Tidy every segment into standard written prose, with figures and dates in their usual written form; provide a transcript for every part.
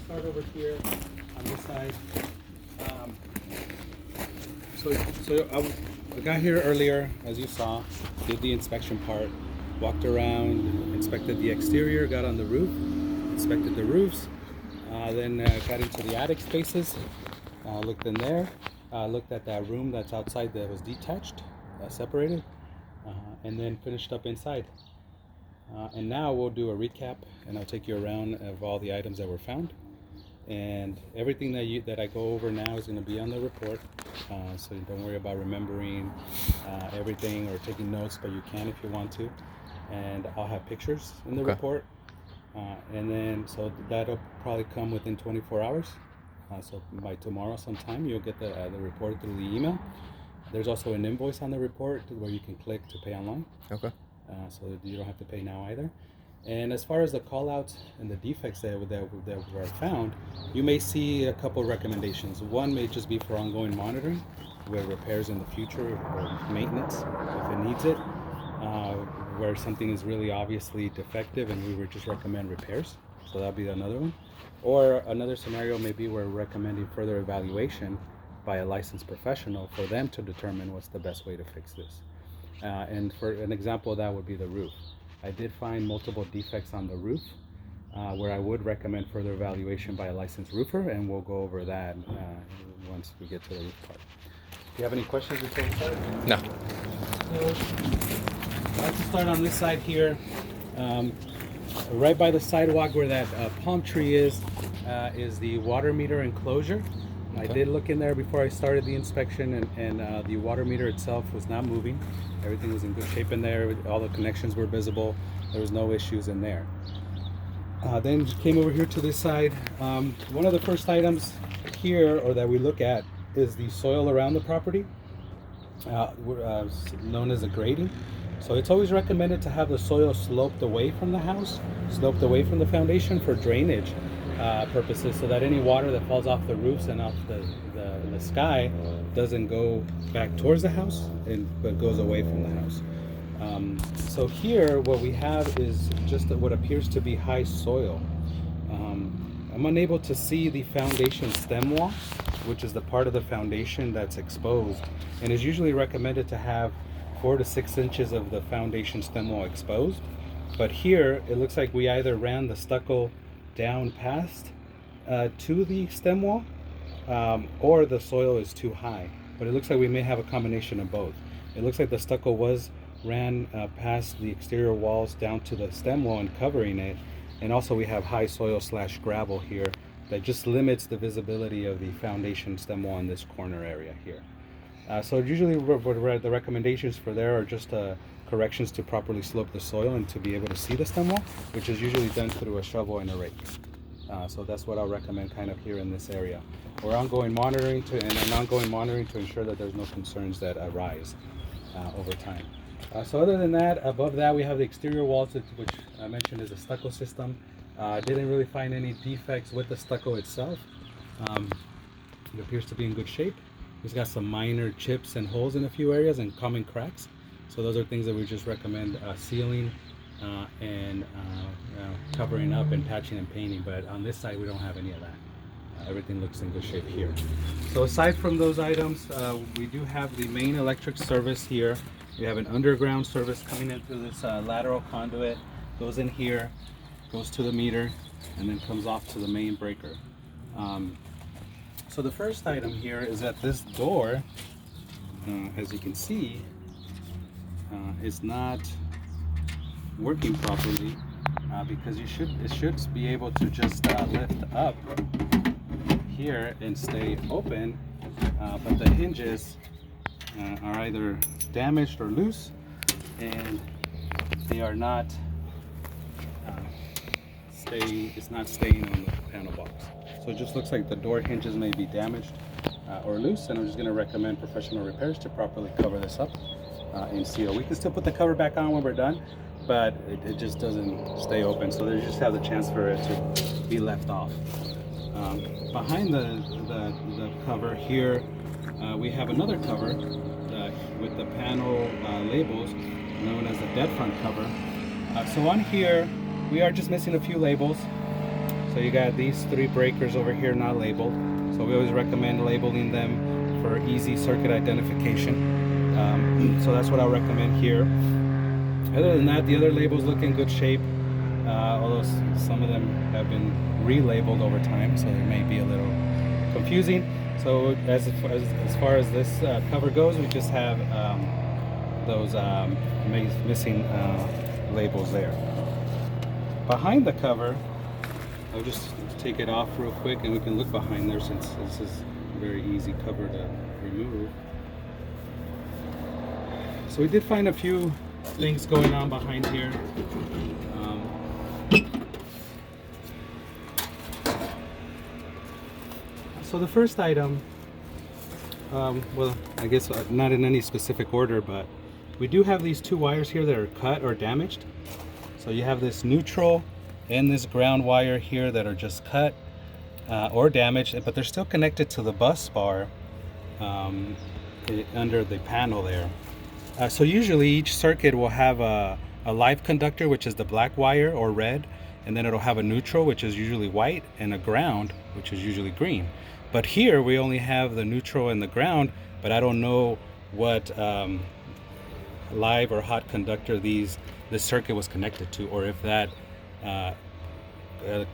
start over here on this side. Um, I got here earlier, as you saw, did the inspection part, walked around, inspected the exterior, got on the roof, inspected the roofs, then got into the attic spaces, looked in there, looked at that room that's outside that was detached, separated, and then finished up inside. And now we'll do a recap, and I'll take you around of all the items that were found. And everything that I go over now is going to be on the report, so don't worry about remembering everything or taking notes, but you can if you want to. And I'll have pictures in the report, and then so that'll probably come within 24 hours. So by tomorrow sometime you'll get the report through the email. There's also an invoice on the report where you can click to pay online. Okay. So you don't have to pay now either. And as far as the call outs and the defects that were found, you may see a couple recommendations. One may just be for ongoing monitoring, where repairs in the future or maintenance if it needs it, where something is really obviously defective and we would just recommend repairs. So that'll be another one. Or another scenario may be we're recommending further evaluation by a licensed professional for them to determine what's the best way to fix this. And for an example of that would be the roof. I did find multiple defects on the roof where I would recommend further evaluation by a licensed roofer, and we'll go over that once we get to the roof part. Do you have any questions before we start? No. So, I'd like to start on this side here. Right by the sidewalk where that palm tree is the water meter enclosure. Okay. I did look in there before I started the inspection, and the water meter itself was not moving. Everything was in good shape in there. All the connections were visible. There was no issues in there. Then came over here to this side. One of the first items here, or that we look at, is the soil around the property, known as a grading. So it's always recommended to have the soil sloped away from the house, sloped away from the foundation for drainage purposes, so that any water that falls off the roofs and off the sky doesn't go back towards the house, but goes away from the house. So here what we have is just what appears to be high soil. I'm unable to see the foundation stem wall, which is the part of the foundation that's exposed, and is usually recommended to have 4 to 6 inches of the foundation stem wall exposed. But here it looks like we either ran the stucco down past to the stem wall, or the soil is too high. But it looks like we may have a combination of both. It looks like the stucco ran past the exterior walls down to the stem wall and covering it, and also we have high soil / gravel here that just limits the visibility of the foundation stem wall in this corner area here. So usually the recommendations for there are just corrections to properly slope the soil and to be able to see the stem wall, which is usually done through a shovel and a rake. So that's what I'll recommend kind of here in this area. We're ongoing monitoring to ensure that there's no concerns that arise over time. So other than that, above that we have the exterior walls, which I mentioned is a stucco system. Didn't really find any defects with the stucco itself. It appears to be in good shape. It's got some minor chips and holes in a few areas and common cracks. So those are things that we just recommend sealing and covering up and patching and painting. But on this side, we don't have any of that. Everything looks in good shape here. So aside from those items, we do have the main electric service here. We have an underground service coming in through this lateral conduit, goes in here, goes to the meter, and then comes off to the main breaker. So the first item here is that this door, as you can see, is not working properly because it should be able to just lift up here and stay open, but the hinges are either damaged or loose, and they are not it's not staying on the panel box. So it just looks like the door hinges may be damaged or loose, and I'm just going to recommend professional repairs to properly cover this up and seal. We can still put the cover back on when we're done, but it just doesn't stay open, so they just have the chance for it to be left off. Behind the cover here, we have another cover with the panel labels known as the dead front cover. So on here, we are just missing a few labels. So So you got these 3 breakers over here not labeled. So we always recommend labeling them for easy circuit identification. So that's what I'll recommend here. Other than that, the other labels look in good shape, although some of them have been relabeled over time, so they may be a little confusing. So as far as this cover goes, we just have those missing labels there. Behind the cover, I'll just take it off real quick and we can look behind there, since this is a very easy cover to remove. So we did find a few things going on behind here. So the first item, well, I guess not in any specific order, but we do have these 2 wires here that are cut or damaged. So you have this neutral and this ground wire here that are just cut or damaged, but they're still connected to the bus bar under the panel there. So usually each circuit will have a live conductor, which is the black wire or red, and then it'll have a neutral, which is usually white, and a ground, which is usually green. But here we only have the neutral and the ground, but I don't know what live or hot conductor this circuit was connected to, or if that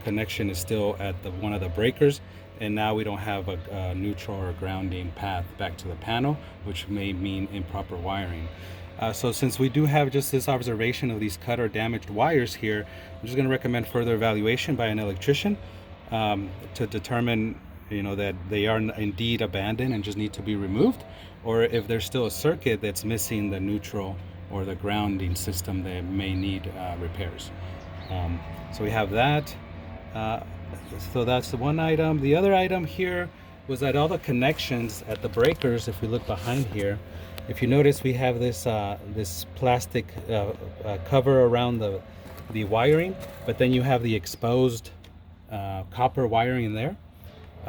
connection is still at one of the breakers, and now we don't have a neutral or grounding path back to the panel, which may mean improper wiring. So since we do have just this observation of these cut or damaged wires here, I'm just going to recommend further evaluation by an electrician to determine, that they are indeed abandoned and just need to be removed, or if there's still a circuit that's missing the neutral or the grounding system that may need repairs. So we have that. So that's the one item. The other item here was that all the connections at the breakers, if we look behind here, if you notice, we have this this plastic cover around the wiring, but then you have the exposed copper wiring in there.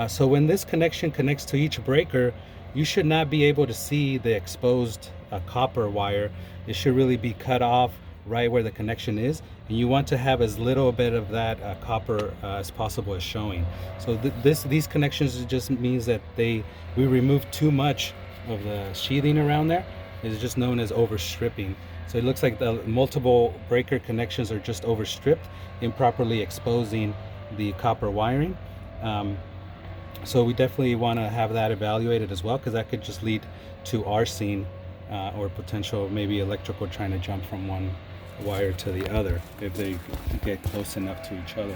So when this connection connects to each breaker, you should not be able to see the exposed copper wire. It should really be cut off right where the connection is, and you want to have as little bit of that copper as possible as showing. So these connections just means that we remove too much of the sheathing around there. It's just known as overstripping. So it looks like the multiple breaker connections are just overstripped, improperly exposing the copper wiring. So we definitely want to have that evaluated as well, because that could just lead to arcing or potential maybe electrical trying to jump from one wire to the other if they get close enough to each other.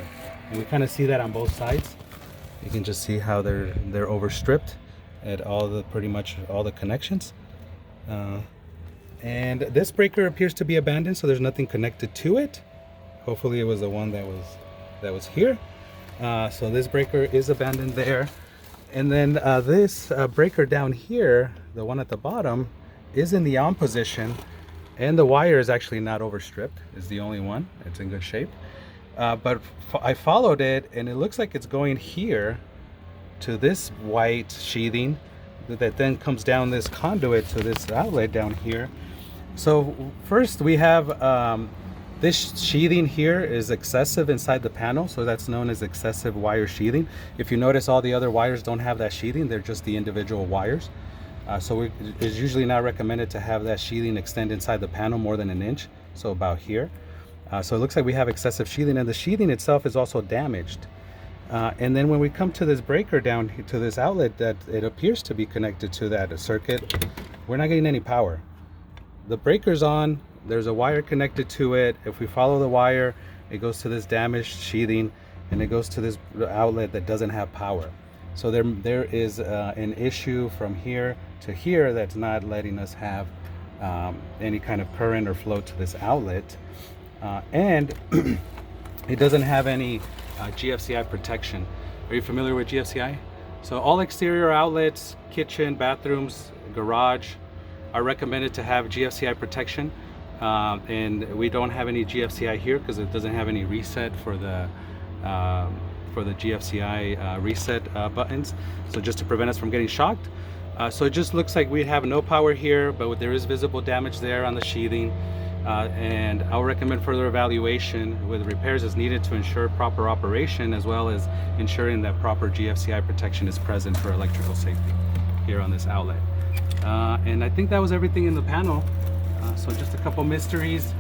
And we kind of see that on both sides. You can just see how they're overstripped at pretty much all the connections. And this breaker appears to be abandoned, so there's nothing connected to it. Hopefully it was the one that was here. So this breaker is abandoned there. And then this breaker down here, the one at the bottom, is in the on position, and the wire is actually not overstripped. It's the only one. It's in good shape. But I followed it, and it looks like it's going here to this white sheathing that then comes down this conduit to this outlet down here. So first we have this sheathing here is excessive inside the panel, so that's known as excessive wire sheathing. If you notice, all the other wires don't have that sheathing, they're just the individual wires. So it's usually not recommended to have that sheathing extend inside the panel more than an inch, so about here. So it looks like we have excessive sheathing, and the sheathing itself is also damaged. And then when we come to this breaker down here, to this outlet that it appears to be connected to that circuit, we're not getting any power. The breaker's on, there's a wire connected to it. If we follow the wire, it goes to this damaged sheathing, and it goes to this outlet that doesn't have power. So there is an issue from here to here that's not letting us have any kind of current or flow to this outlet. And it doesn't have any GFCI protection. Are you familiar with GFCI? So all exterior outlets, kitchen, bathrooms, garage are recommended to have GFCI protection. And we don't have any GFCI here because it doesn't have any reset for the GFCI reset buttons. So just to prevent us from getting shocked. So it just looks like we have no power here, but there is visible damage there on the sheathing. and I'll recommend further evaluation with repairs as needed to ensure proper operation, as well as ensuring that proper GFCI protection is present for electrical safety here on this outlet. And I think that was everything in the panel. So just a couple mysteries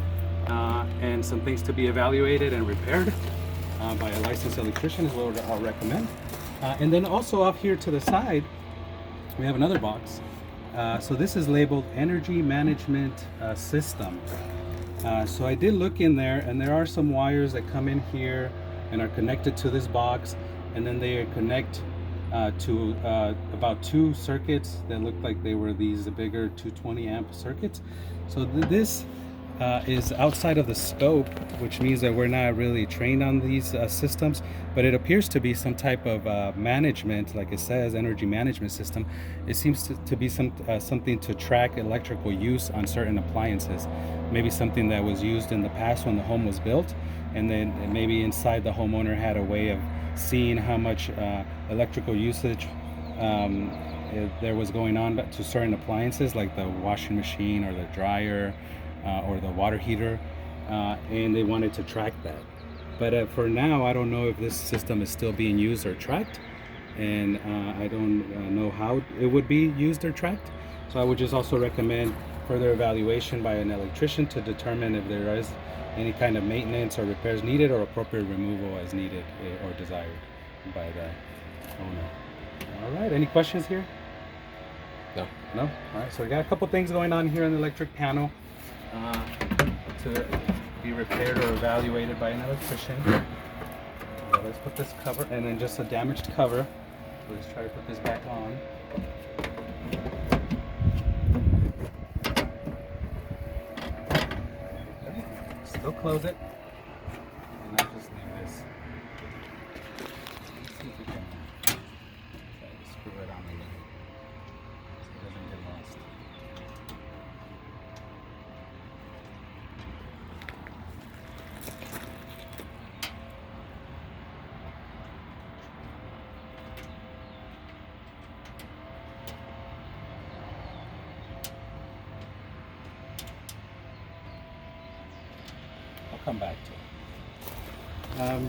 and some things to be evaluated and repaired by a licensed electrician is what I'll recommend. And then also off here to the side, we have another box. So this is labeled Energy Management System. So I did look in there, and there are some wires that come in here and are connected to this box, and then they connect to about 2 circuits that look like they were these bigger 220 amp circuits. So this is outside of the scope, which means that we're not really trained on these systems, but it appears to be some type of management, like it says, energy management system. It seems to be something to track electrical use on certain appliances, maybe something that was used in the past when the home was built, and then maybe inside the homeowner had a way of seeing how much electrical usage there was going on to certain appliances, like the washing machine or the dryer or the water heater, and they wanted to track that. But for now, I don't know if this system is still being used or tracked, and I don't know how it would be used or tracked. So I would just also recommend further evaluation by an electrician to determine if there is any kind of maintenance or repairs needed, or appropriate removal as needed or desired by the owner. All right, any questions here? No. No? All right, so we got a couple things going on here on the electric panel to be repaired or evaluated by an electrician. Let's put this cover, and then just a damaged cover. Let's try to put this back on. Okay. Still close it, and I'll just leave this. Let's see if we can try to screw it on a little so it doesn't get lost. Come back to it.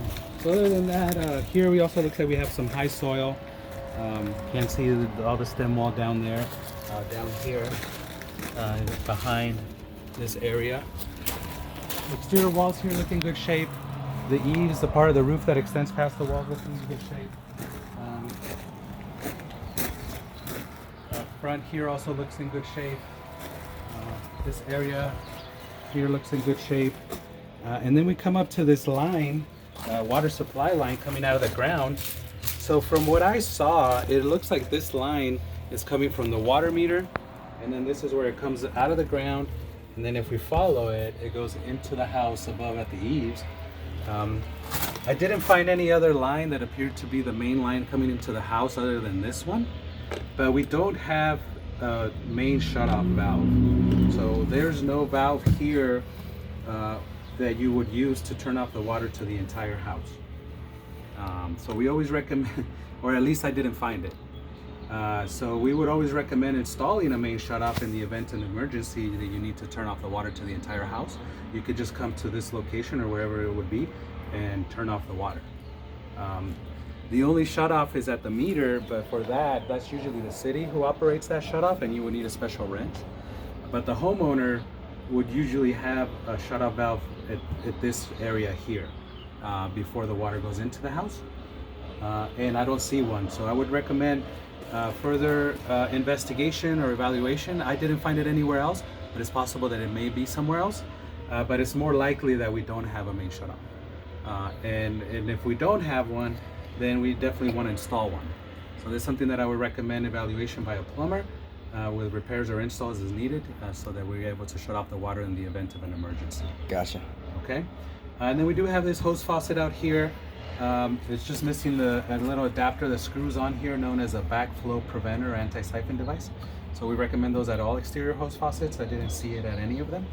So other than that, here we also looks like we have some high soil. Can't see all the stem wall down there. Down here, behind this area. Exterior walls here look in good shape. The eaves, the part of the roof that extends past the wall, looks in good shape. Front here also looks in good shape. This area here looks in good shape. And then we come up to this line, water supply line coming out of the ground. So from what I saw, it looks like this line is coming from the water meter, and then this is where it comes out of the ground. And then if we follow it, it goes into the house above at the eaves. I didn't find any other line that appeared to be the main line coming into the house other than this one, but we don't have a main shutoff valve. So there's no valve here that you would use to turn off the water to the entire house. So we always recommend, or at least I didn't find it. So we would always recommend installing a main shutoff in the event of an emergency that you need to turn off the water to the entire house. You could just come to this location or wherever it would be and turn off the water. The only shutoff is at the meter, but for that, that's usually the city who operates that shutoff, and you would need a special wrench. But the homeowner would usually have a shutoff valve at this area here before the water goes into the house, and I don't see one. So I would recommend further investigation or evaluation. I didn't find it anywhere else, but it's possible that it may be somewhere else, but it's more likely that we don't have a main shutoff, and if we don't have one, then we definitely want to install one. So this is something that I would recommend evaluation by a plumber with repairs or installs as needed, so that we're able to shut off the water in the event of an emergency. Gotcha. Okay, and then we do have this hose faucet out here. It's just missing a little adapter that screws on here, known as a backflow preventer anti-siphon device. So we recommend those at all exterior hose faucets. I didn't see it at any of them.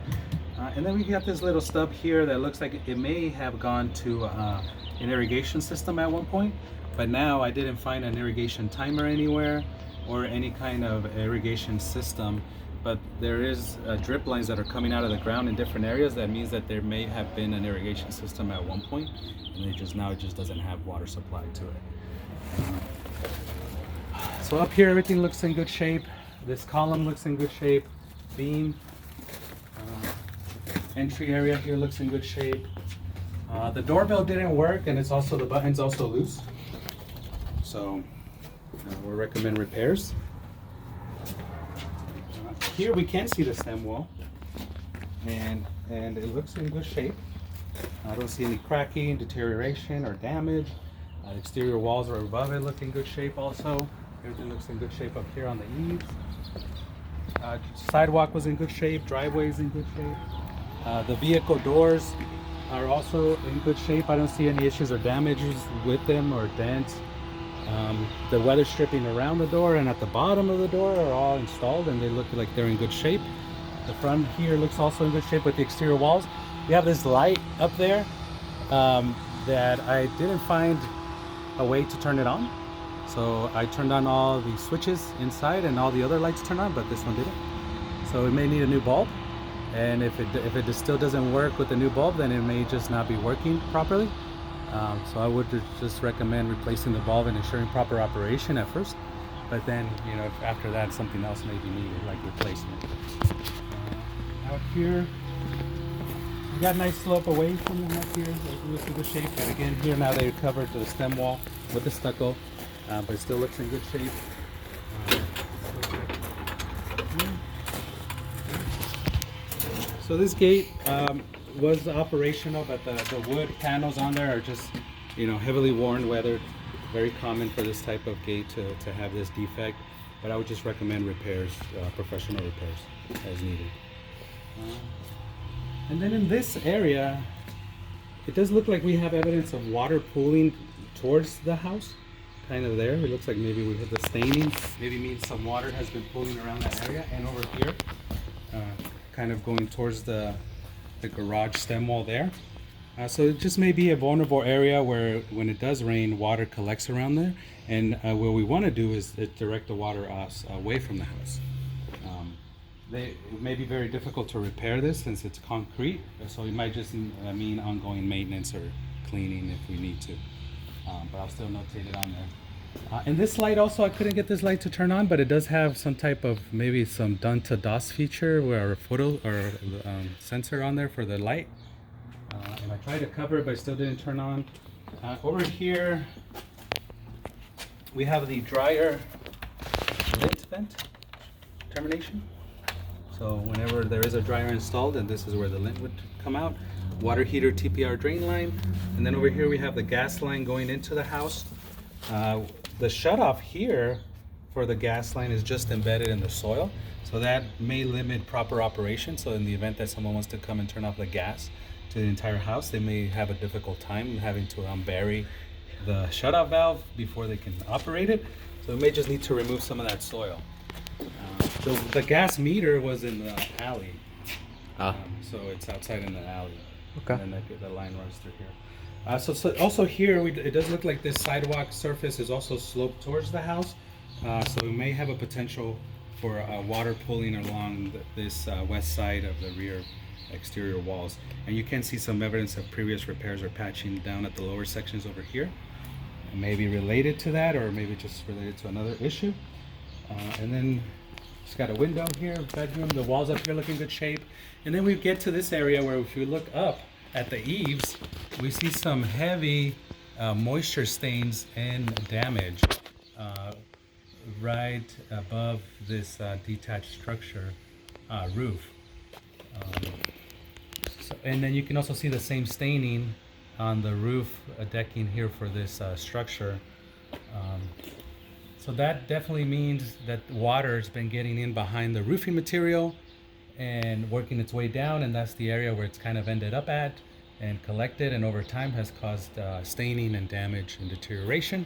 And then we got this little stub here that looks like it may have gone to an irrigation system at one point, but now I didn't find an irrigation timer anywhere or any kind of irrigation system. but there is drip lines that are coming out of the ground in different areas. That means that there may have been an irrigation system at one point, and it just doesn't have water supply to it. So up here, everything looks in good shape. This column looks in good shape. Beam, entry area here looks in good shape. The doorbell didn't work, and it's also the button's also loose. So we'll recommend repairs. Here we can see the stem wall, and it looks in good shape. I don't see any cracking, deterioration, or damage. Exterior walls are above it, look in good shape also. Everything looks in good shape up here on the eaves. Sidewalk was in good shape, driveway is in good shape. The vehicle doors are also in good shape. I don't see any issues or damages with them or dents. The weather stripping around the door and at the bottom of the door are all installed, and they look like they're in good shape. The front here looks also in good shape with the exterior walls. We have this light up there that I didn't find a way to turn it on. So I turned on all the switches inside and all the other lights turned on, but this one didn't. So it may need a new bulb. And if it still doesn't work with the new bulb, then it may just not be working properly. So I would just recommend replacing the bulb and ensuring proper operation at first. But then, if after that, something else may be needed, like replacement. Out here, we got a nice slope away from the house here. It looks in good shape. And again, here now they covered the stem wall with the stucco, but it still looks in good shape. So this gate was operational, but the wood panels on there are just, heavily worn, weathered. Very common for this type of gate to have this defect. But I would just recommend repairs, professional repairs as needed. And then in this area, it does look like we have evidence of water pooling towards the house. Kind of there. It looks like maybe we have the staining. Maybe means some water has been pooling around that area. And over here, kind of going towards the garage stem wall there. So it just may be a vulnerable area where when it does rain, water collects around there. And what we want to do is direct the water away from the house. It may be very difficult to repair this since it's concrete. So it might just mean ongoing maintenance or cleaning if we need to. But I'll still notate it on there. And this light also, I couldn't get this light to turn on, but it does have some type of maybe some done to DOS feature where a photo or sensor on there for the light. And I tried to cover it, but it still didn't turn on. Over here, we have the dryer lint vent termination. So whenever there is a dryer installed, and this is where the lint would come out. Water heater TPR drain line. And then over here we have the gas line going into the house. The shutoff here for the gas line is just embedded in the soil. So that may limit proper operation. So in the event that someone wants to come and turn off the gas to the entire house, they may have a difficult time having to unbury the shutoff valve before they can operate it. So we may just need to remove some of that soil. The gas meter was in the alley. So it's outside in the alley. Okay. And then the line runs through here. So also here, it does look like this sidewalk surface is also sloped towards the house. So we may have a potential for water pooling along this west side of the rear exterior walls. And you can see some evidence of previous repairs or patching down at the lower sections over here. It may be related to that, or maybe just related to another issue. And then it's got a window here, bedroom. The walls up here look in good shape. And then we get to this area where if you look up at the eaves, we see some heavy moisture stains and damage right above this detached structure roof. And then you can also see the same staining on the roof decking here for this structure. So that definitely means that water has been getting in behind the roofing material and working its way down, and that's the area where it's kind of ended up at and collected, and over time has caused staining and damage and deterioration.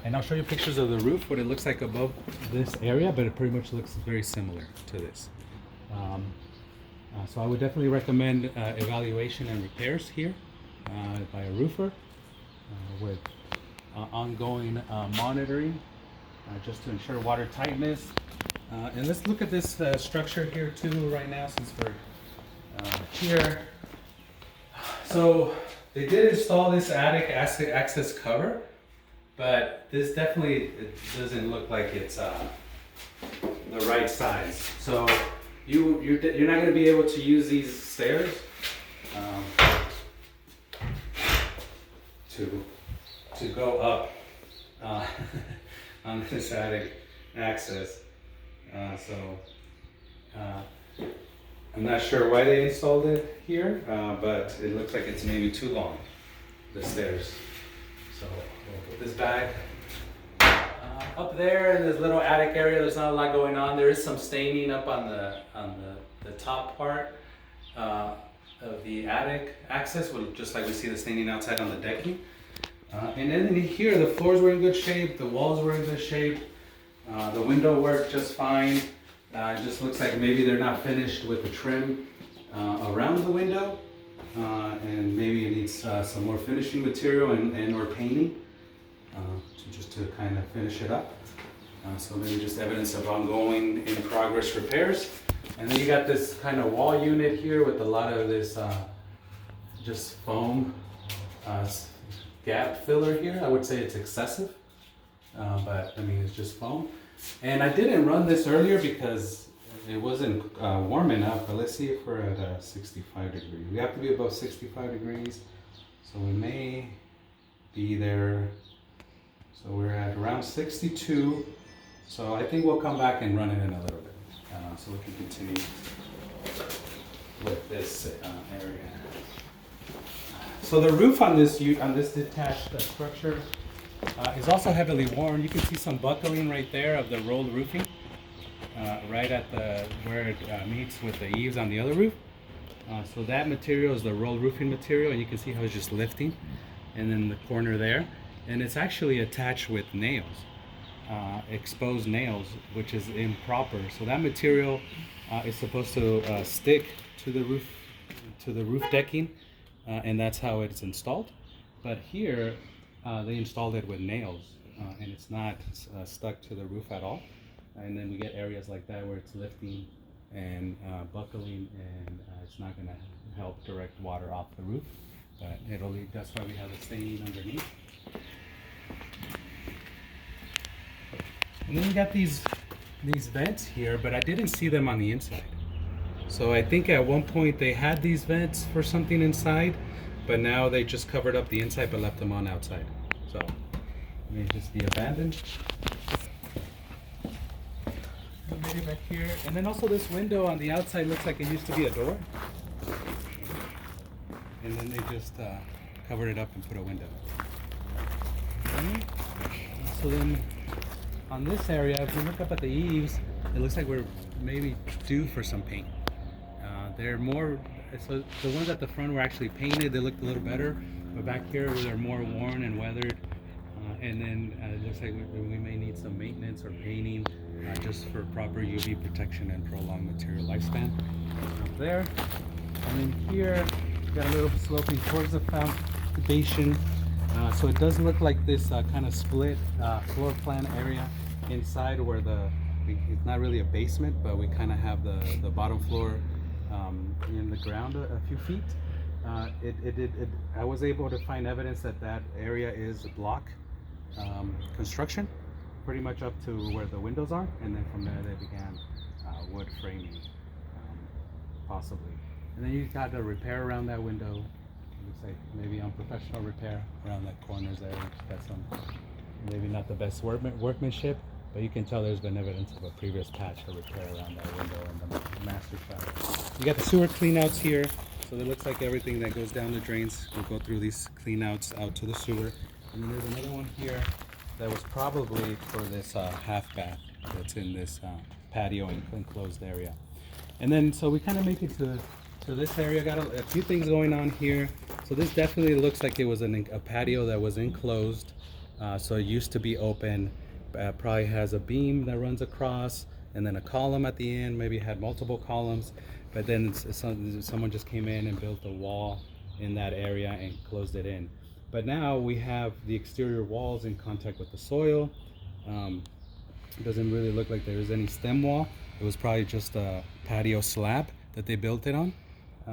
And I'll show you pictures of the roof, what it looks like above this area, but it pretty much looks very similar to this. So I would definitely recommend evaluation and repairs here by a roofer with ongoing monitoring just to ensure water tightness, And let's look at this structure here too right now since we're here. So they did install this attic access cover, but this definitely it doesn't look like it's the right size. So you're not going to be able to use these stairs to go up on this attic access. I'm not sure why they installed it here, but it looks like it's maybe too long, the stairs. So we'll put this back. Up there in this little attic area, there's not a lot going on. There is some staining up on the top part of the attic access, just like we see the staining outside on the decking. And then in here, the floors were in good shape, the walls were in good shape, the window worked just fine. It just looks like maybe they're not finished with the trim around the window, and maybe it needs some more finishing material and or painting just to kind of finish it up. So maybe just evidence of ongoing in progress repairs. And then you got this kind of wall unit here with a lot of this just foam gap filler here. I would say it's excessive, but I mean it's just foam. And I didn't run this earlier because it wasn't warm enough, but let's see if we're at 65 degrees. We have to be above 65 degrees, so we may be there. So we're at around 62, so I think we'll come back and run it in a little bit, so we can continue with this area. So the roof on this detached structure is also heavily worn. You can see some buckling right there of the rolled roofing, right at where it meets with the eaves on the other roof. So that material is the rolled roofing material, and you can see how it's just lifting, and then the corner there, and it's actually attached with nails, exposed nails, which is improper. So that material is supposed to stick to the roof decking, and that's how it's installed. But here they installed it with nails, and it's not stuck to the roof at all. And then we get areas like that where it's lifting and buckling, and it's not going to help direct water off the roof. But that's why we have a staining underneath. And then you got these vents here, but I didn't see them on the inside. So I think at one point they had these vents for something inside, but now they just covered up the inside but left them on outside. So it may just be abandoned. Maybe back here. And then also this window on the outside looks like it used to be a door. And then they just covered it up and put a window. Okay. So then on this area, if you look up at the eaves, it looks like we're maybe due for some paint. They're more, so the ones at the front were actually painted, they looked a little better, but back here they're more worn and weathered, and then it looks like we may need some maintenance or painting just for proper UV protection and prolonged material lifespan. Up there, and then here we got a little sloping towards the foundation, so it does look like this kind of split floor plan area inside where it's not really a basement, but we kind of have the bottom floor in the ground a few feet. I was able to find evidence that area is block construction, pretty much up to where the windows are, and then from there they began wood framing, possibly. And then you got a repair around that window. It looks like maybe unprofessional repair around that corners there. It's got some, maybe not the best workmanship, but you can tell there's been evidence of a previous patch or repair around that window in the master shower. You got the sewer cleanouts here, so it looks like everything that goes down the drains will go through these cleanouts out to the sewer. And then there's another one here that was probably for this half bath that's in this patio enclosed area. And then so we kind of make it to this area. Got a few things going on here. So this definitely looks like it was a patio that was enclosed, so it used to be open. Probably has a beam that runs across and then a column at the end, maybe had multiple columns, but then someone just came in and built a wall in that area and closed it in. But now we have the exterior walls in contact with the soil, It doesn't really look like there is any stem wall. It was probably just a patio slab that they built it on.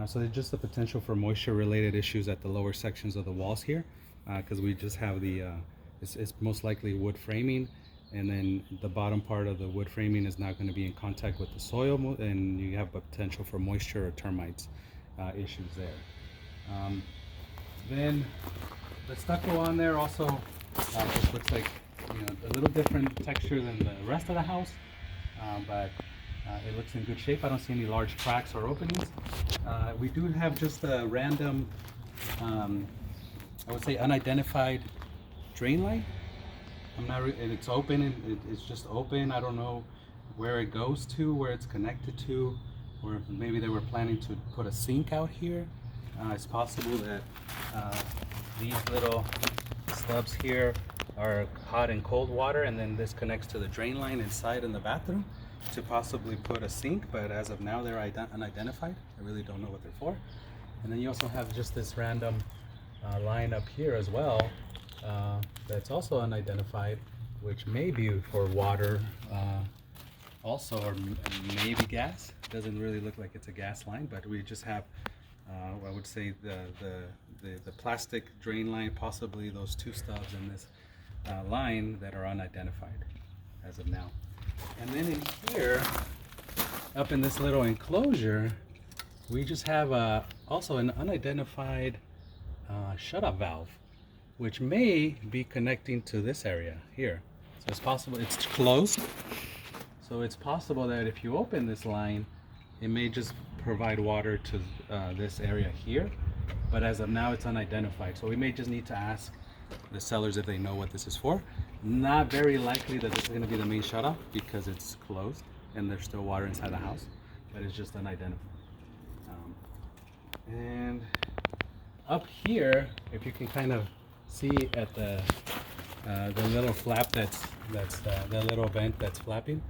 So there's just the potential for moisture related issues at the lower sections of the walls here, because we just have it's most likely wood framing, and then the bottom part of the wood framing is not going to be in contact with the soil, and you have a potential for moisture or termites issues there. Then the stucco on there also just looks like, you know, a little different texture than the rest of the house, but it looks in good shape. I don't see any large cracks or openings. We do have just a random, I would say unidentified drain line. And it's open, and it's just open. I don't know where it goes to, where it's connected to, or maybe they were planning to put a sink out here. It's possible that these little stubs here are hot and cold water, and then this connects to the drain line inside in the bathroom to possibly put a sink, but as of now they're unidentified. I really don't know what they're for. And then you also have just this random line up here as well that's also unidentified, which may be for water also, or maybe gas. It doesn't really look like it's a gas line, but we just have I would say the plastic drain line, possibly those two stubs in this line that are unidentified as of now. And then in here, up in this little enclosure, we just have also an unidentified shut-off valve, which may be connecting to this area here. So it's possible it's closed. So it's possible that if you open this line, it may just provide water to this area here. But as of now, it's unidentified. So we may just need to ask the sellers if they know what this is for. Not very likely that this is going to be the main shutoff because it's closed and there's still water inside the house, but it's just unidentified. And up here, if you can kind of see at the little flap that's the little vent that's flapping.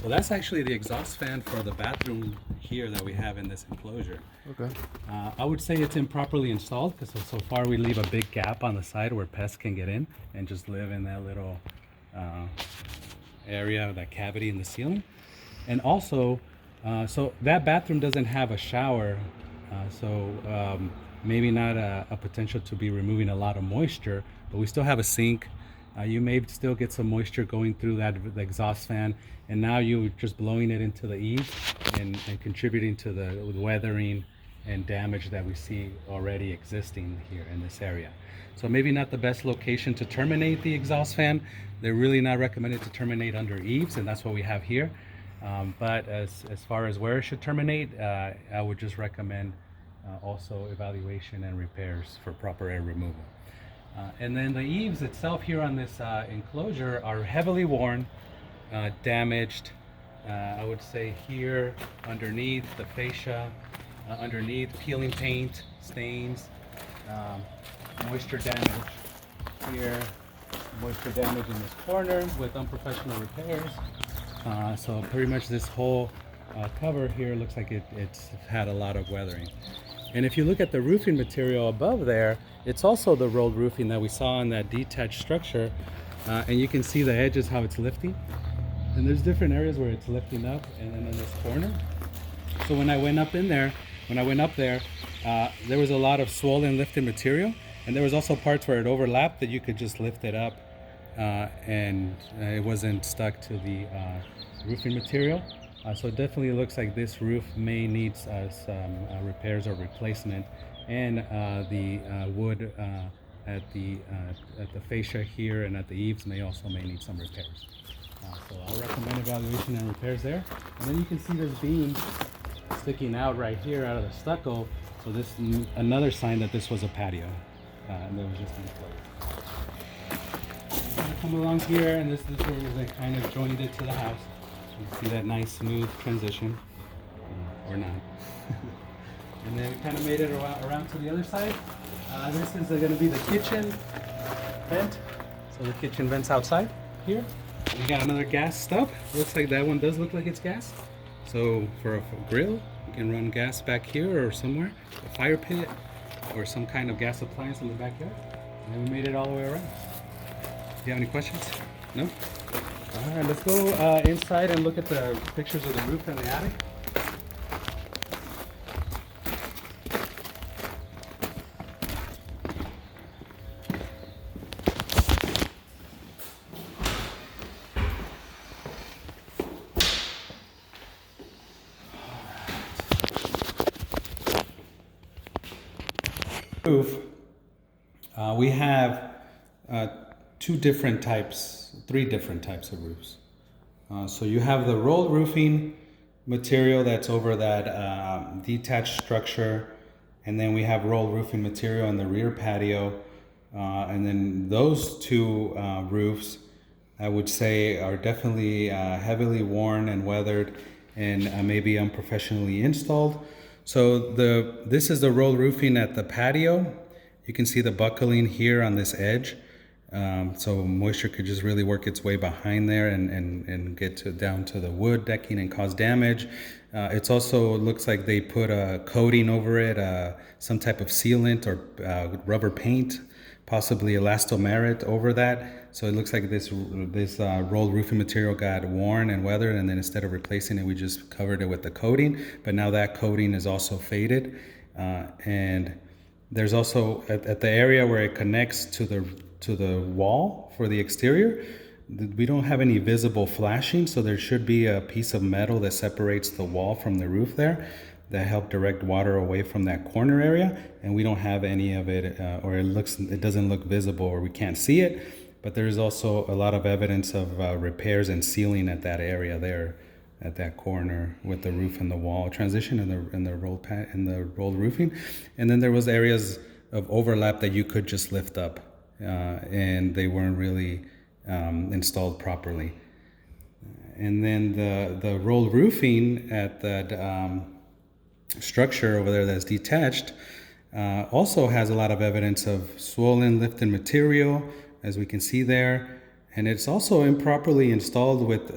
So that's actually the exhaust fan for the bathroom here that we have in this enclosure. Okay. I would say it's improperly installed because so far we leave a big gap on the side where pests can get in and just live in that little area, that cavity in the ceiling. And also, so that bathroom doesn't have a shower, so maybe not a potential to be removing a lot of moisture, but we still have a sink. You may still get some moisture going through the exhaust fan, and now you're just blowing it into the eaves and contributing to the weathering and damage that we see already existing here in this area. So maybe not the best location to terminate the exhaust fan. They're really not recommended to terminate under eaves, and that's what we have here. But as far as where it should terminate, I would just recommend also evaluation and repairs for proper air removal. And then the eaves itself here on this enclosure are heavily worn, damaged. I would say here underneath the fascia, underneath peeling paint, stains, moisture damage here, moisture damage in this corner with unprofessional repairs. So pretty much this whole cover here looks like it's had a lot of weathering. And if you look at the roofing material above there, it's also the rolled roofing that we saw in that detached structure. And you can see the edges, how it's lifting. And there's different areas where it's lifting up, and then in this corner. So when I went up there, there was a lot of swollen lifted material. And there was also parts where it overlapped that you could just lift it up and it wasn't stuck to the roofing material. So it definitely looks like this roof may need some repairs or replacement, and the wood at the fascia here and at the eaves may need some repairs. So I'll recommend evaluation and repairs there. And then you can see this beam sticking out right here out of the stucco. So this is another sign that this was a patio, and it was just enclosed. I'm gonna come along here, and this is where they kind of joined it to the house. You see that nice smooth transition, or not. And then we kind of made it around to the other side. This is going to be the kitchen vent. So the kitchen vent's outside here. We got another gas stub. Looks like that one does look like it's gas. So for a grill, you can run gas back here or somewhere, a fire pit, or some kind of gas appliance in the backyard. And then we made it all the way around. Do you have any questions? No? All right, let's go inside and look at the pictures of the roof and the attic. Roof. We have three different types of roofs. So you have the rolled roofing material that's over that detached structure, and then we have rolled roofing material in the rear patio, and then those two roofs, I would say, are definitely heavily worn and weathered, and maybe unprofessionally installed. So this is the rolled roofing at the patio. You can see the buckling here on this edge. So moisture could just really work its way behind there and get down to the wood decking and cause damage. It's also looks like they put a coating over it, some type of sealant or rubber paint, possibly elastomerit over that. So it looks like this rolled roofing material got worn and weathered, and then instead of replacing it, we just covered it with the coating. But now that coating is also faded, and there's also at the area where it connects to the wall for the exterior, we don't have any visible flashing, so there should be a piece of metal that separates the wall from the roof there that help direct water away from that corner area, and we don't have any of it, or it doesn't look visible, or we can't see it. But there's also a lot of evidence of repairs and sealing at that area there, at that corner with the roof and the wall transition and the rolled roofing. And then there was areas of overlap that you could just lift up, and they weren't really installed properly. And then the rolled roofing at that structure over there that's detached also has a lot of evidence of swollen lifted material, as we can see there. And it's also improperly installed with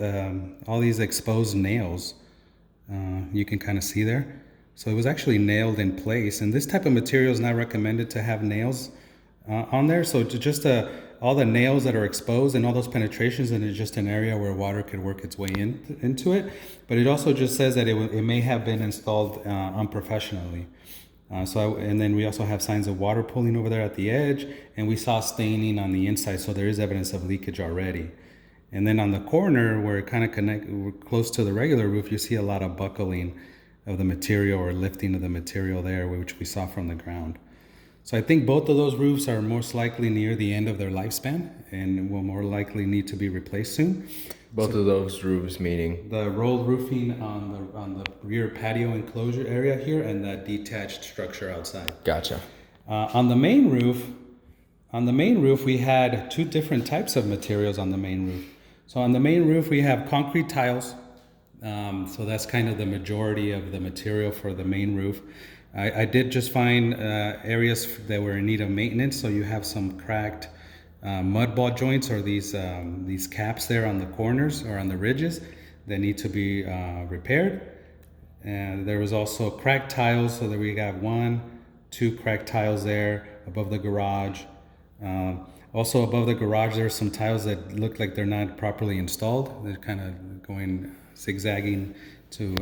all these exposed nails. You can kind of see there. So it was actually nailed in place. And this type of material is not recommended to have nails on there. So to just all the nails that are exposed and all those penetrations, and it's just an area where water could work its way into it. But it also just says that it may have been installed unprofessionally. And then we also have signs of water pooling over there at the edge, and we saw staining on the inside, so there is evidence of leakage already. And then on the corner where it kind of close to the regular roof, you see a lot of buckling of the material or lifting of the material there, which we saw from the ground. So I think both of those roofs are most likely near the end of their lifespan and will more likely need to be replaced soon. Both of those roofs, meaning? The rolled roofing on the rear patio enclosure area here, and that detached structure outside. Gotcha. On the main roof, we had two different types of materials on the main roof. So on the main roof, we have concrete tiles. So that's kind of the majority of the material for the main roof. I did just find areas that were in need of maintenance. So you have some cracked mud ball joints, or these caps there on the corners or on the ridges that need to be repaired. And there was also cracked tiles, so that we got 2 cracked tiles there above the garage. Also above the garage, there's some tiles that look like they're not properly installed. They're kind of going zigzagging to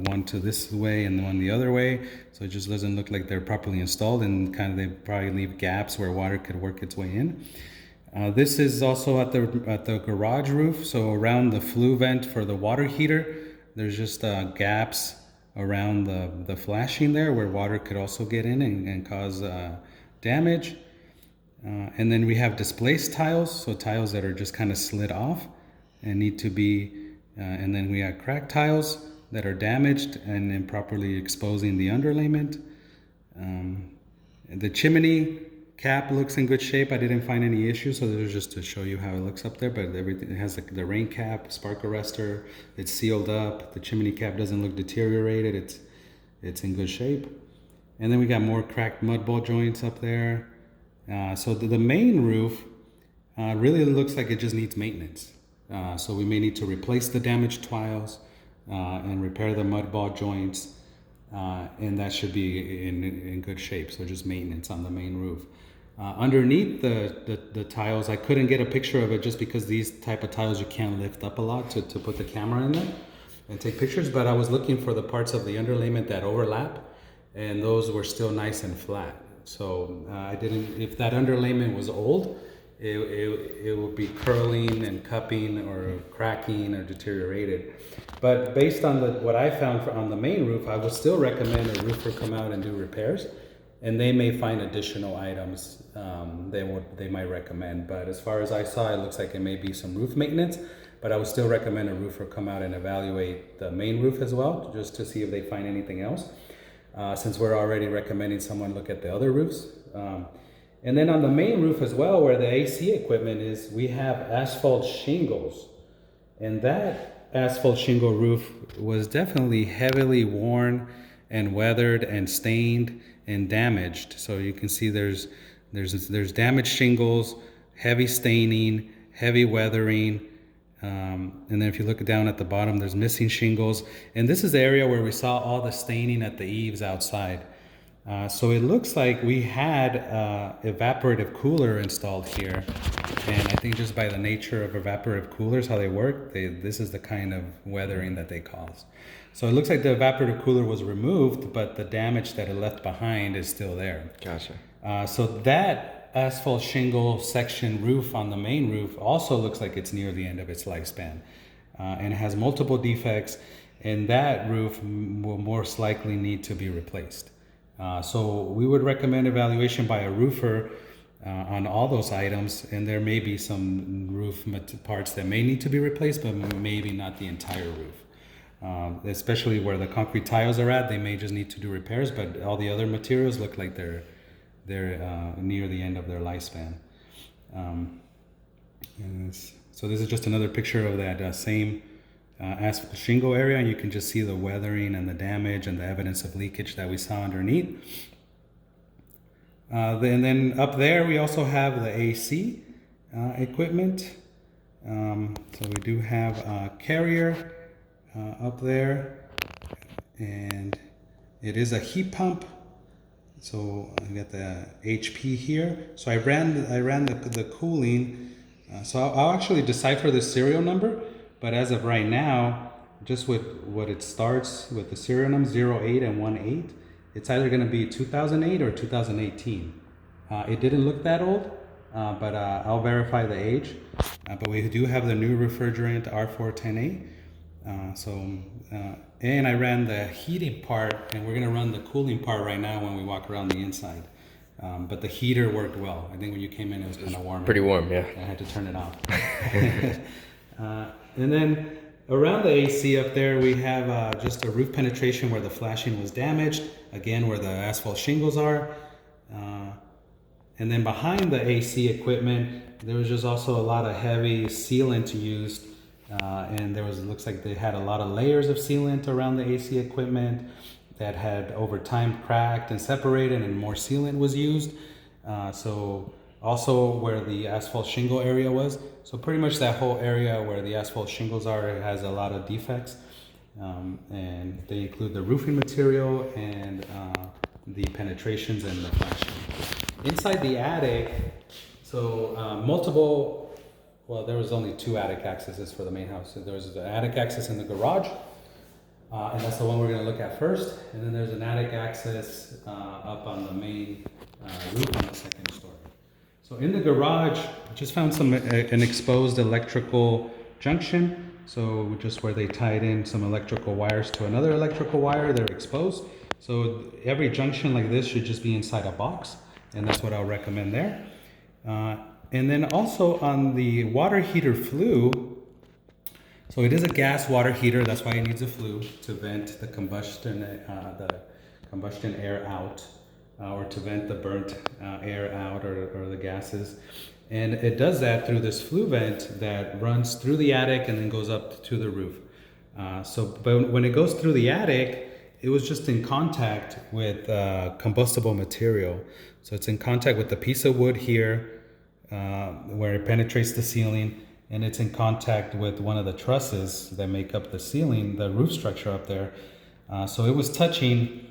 one to this way and one the other way, so it just doesn't look like they're properly installed, and kind of they probably leave gaps where water could work its way in. This is also at the garage roof, so around the flue vent for the water heater, there's just gaps around the flashing there where water could also get in and cause damage. And then we have displaced tiles, so tiles that are just kind of slid off and need to be, and then we have cracked tiles that are damaged and improperly exposing the underlayment. The chimney cap looks in good shape. I didn't find any issues, so this was just to show you how it looks up there, but everything, it has the rain cap, spark arrestor, it's sealed up. The chimney cap doesn't look deteriorated. It's in good shape. And then we got more cracked mud ball joints up there. So the main roof really looks like it just needs maintenance. So we may need to replace the damaged tiles and repair the mud ball joints, and that should be in good shape. So just maintenance on the main roof. Underneath the tiles, I couldn't get a picture of it just because these type of tiles you can't lift up a lot to put the camera in there and take pictures. But I was looking for the parts of the underlayment that overlap, and those were still nice and flat. So I didn't. If that underlayment was old, it would be curling and cupping or cracking or deteriorated. But based on what I found on the main roof, I would still recommend a roofer come out and do repairs, and they may find additional items they might recommend. But as far as I saw, it looks like it may be some roof maintenance. But I would still recommend a roofer come out and evaluate the main roof as well, just to see if they find anything else. Since we're already recommending someone look at the other roofs. And then on the main roof as well, where the AC equipment is, we have asphalt shingles. And that asphalt shingle roof was definitely heavily worn and weathered and stained and damaged. So you can see there's damaged shingles, heavy staining, heavy weathering. And then if you look down at the bottom, there's missing shingles. And this is the area where we saw all the staining at the eaves outside. So it looks like we had evaporative cooler installed here. And I think just by the nature of evaporative coolers, how they work, this is the kind of weathering that they cause. So it looks like the evaporative cooler was removed, but the damage that it left behind is still there. Gotcha. So that asphalt shingle section roof on the main roof also looks like it's near the end of its lifespan. And it has multiple defects, and that roof will most likely need to be replaced. So we would recommend evaluation by a roofer on all those items, and there may be some roof parts that may need to be replaced, but maybe not the entire roof. Especially where the concrete tiles are at, they may just need to do repairs, but all the other materials look like they're near the end of their lifespan. So this is just another picture of that same asphalt shingle area, and you can just see the weathering and the damage and the evidence of leakage that we saw underneath. And then up there we also have the AC equipment. So we do have a carrier up there, and it is a heat pump. So I got the HP here. So I ran the cooling. So I'll actually decipher the serial number. But as of right now, just with what it starts with the serial number 08 and 18, it's either going to be 2008 or 2018. It didn't look that old, but I'll verify the age. But we do have the new refrigerant R410A. And I ran the heating part, and we're going to run the cooling part right now when we walk around the inside. But the heater worked well. I think when you came in, it was kind of warm. Pretty warm, yeah. I had to turn it off. And then around the AC up there, we have just a roof penetration where the flashing was damaged, again where the asphalt shingles are. And then behind the AC equipment, there was just also a lot of heavy sealant used, and looks like they had a lot of layers of sealant around the AC equipment that had over time cracked and separated, and more sealant was used. So also where the asphalt shingle area was. So pretty much that whole area where the asphalt shingles are, it has a lot of defects. And they include the roofing material and the penetrations and the flashing. Inside the attic, so there was only 2 attic accesses for the main house. So there was the attic access in the garage, and that's the one we're going to look at first. And then there's an attic access up on the main roof on the second story. So in the garage, just found an exposed electrical junction. So just where they tied in some electrical wires to another electrical wire, they're exposed. So every junction like this should just be inside a box, and that's what I'll recommend there. And then also on the water heater flue, so it is a gas water heater, that's why it needs a flue to vent the combustion air out, or to vent the burnt air out or the gases. And it does that through this flue vent that runs through the attic and then goes up to the roof. But when it goes through the attic, it was just in contact with combustible material. So it's in contact with the piece of wood here, where it penetrates the ceiling, and it's in contact with one of the trusses that make up the ceiling, the roof structure up there. So it was touching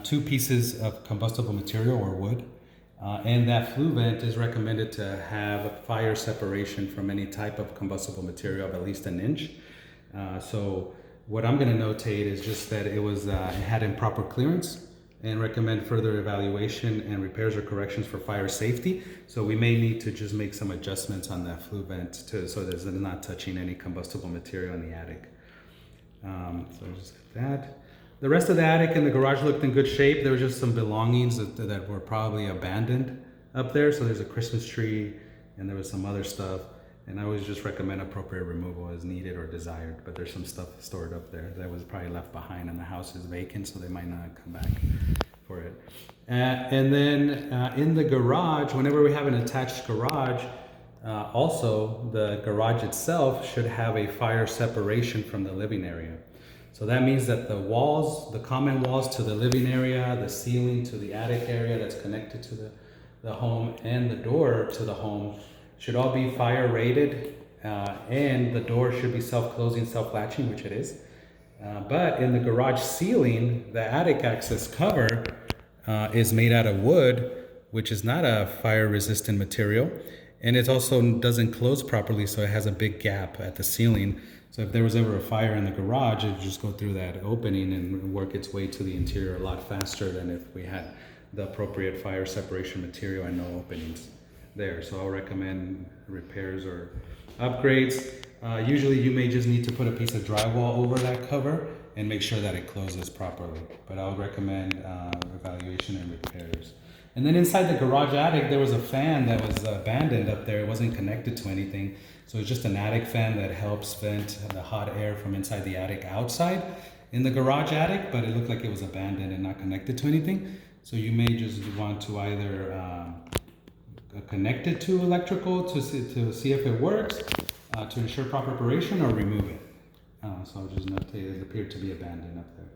2 pieces of combustible material or wood, And that flue vent is recommended to have fire separation from any type of combustible material of at least an inch. So what I'm going to notate is just that it had improper clearance, and recommend further evaluation and repairs or corrections for fire safety. So we may need to just make some adjustments on that flue vent so that it's not touching any combustible material in the attic. So just that. The rest of the attic and the garage looked in good shape. There were just some belongings that were probably abandoned up there. So there's a Christmas tree and there was some other stuff. And I always just recommend appropriate removal as needed or desired. But there's some stuff stored up there that was probably left behind, and the house is vacant, so they might not come back for it. And then in the garage, whenever we have an attached garage, also the garage itself should have a fire separation from the living area. So that means that the walls, the common walls to the living area, the ceiling to the attic area that's connected to the home, and the door to the home should all be fire rated, and the door should be self-closing, self-latching, which it is. But in the garage ceiling, the attic access cover is made out of wood, which is not a fire-resistant material, and it also doesn't close properly, so it has a big gap at the ceiling. So if there was ever a fire in the garage, it would just go through that opening and work its way to the interior a lot faster than if we had the appropriate fire separation material and no openings there. So I'll recommend repairs or upgrades. Usually you may just need to put a piece of drywall over that cover and make sure that it closes properly. But I would recommend evaluation and repairs. And then inside the garage attic, there was a fan that was abandoned up there. It wasn't connected to anything. So it's just an attic fan that helps vent the hot air from inside the attic outside in the garage attic, but it looked like it was abandoned and not connected to anything. So you may just want to either connect it to electrical to see if it works, to ensure proper operation, or remove it. So I'll just notate it appeared to be abandoned up there.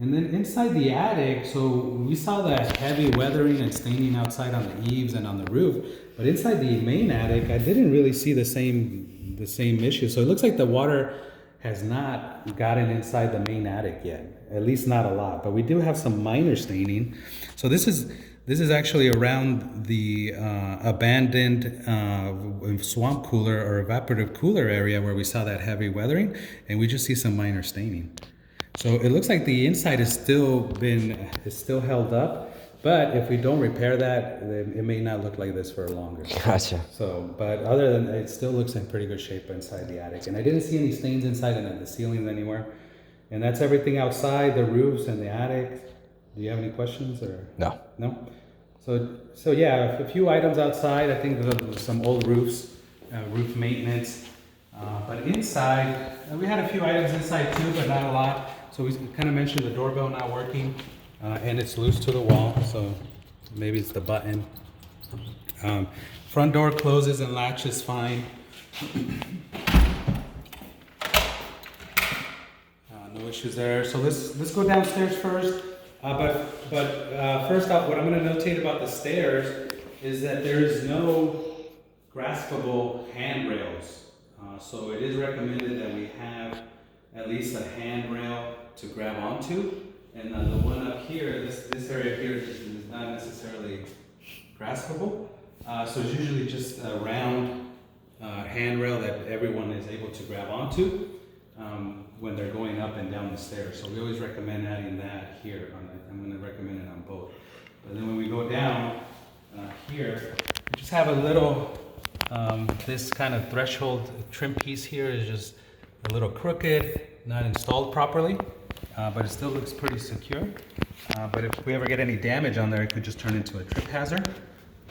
And then inside the attic, so we saw that heavy weathering and staining outside on the eaves and on the roof, but inside the main attic, I didn't really see the same issue. So it looks like the water has not gotten inside the main attic yet, at least not a lot, but we do have some minor staining. So this is actually around the abandoned swamp cooler or evaporative cooler area where we saw that heavy weathering, and we just see some minor staining. So it looks like the inside is still held up, but if we don't repair that, it may not look like this for longer. Gotcha. So, but other than that, it still looks in pretty good shape inside the attic. And I didn't see any stains inside and at the ceiling anywhere. And that's everything outside, the roofs and the attic. Do you have any questions or? No. No? So yeah, a few items outside. I think there's some old roofs, roof maintenance. But inside, we had a few items inside too, but not a lot. So we kind of mentioned the doorbell not working, and it's loose to the wall, so maybe it's the button. Front door closes and latches fine. No issues there. So let's go downstairs first. But first off, what I'm going to notate about the stairs is that there is no graspable handrails. So it is recommended that we have at least a handrail to grab onto. And the one up here, this area here is not necessarily graspable. So it's usually just a round handrail that everyone is able to grab onto when they're going up and down the stairs. So we always recommend adding that here. I'm going to recommend it on both. But then when we go down here, we just have a little, this kind of threshold trim piece here is just a little crooked, not installed properly, but it still looks pretty secure. But if we ever get any damage on there, it could just turn into a trip hazard.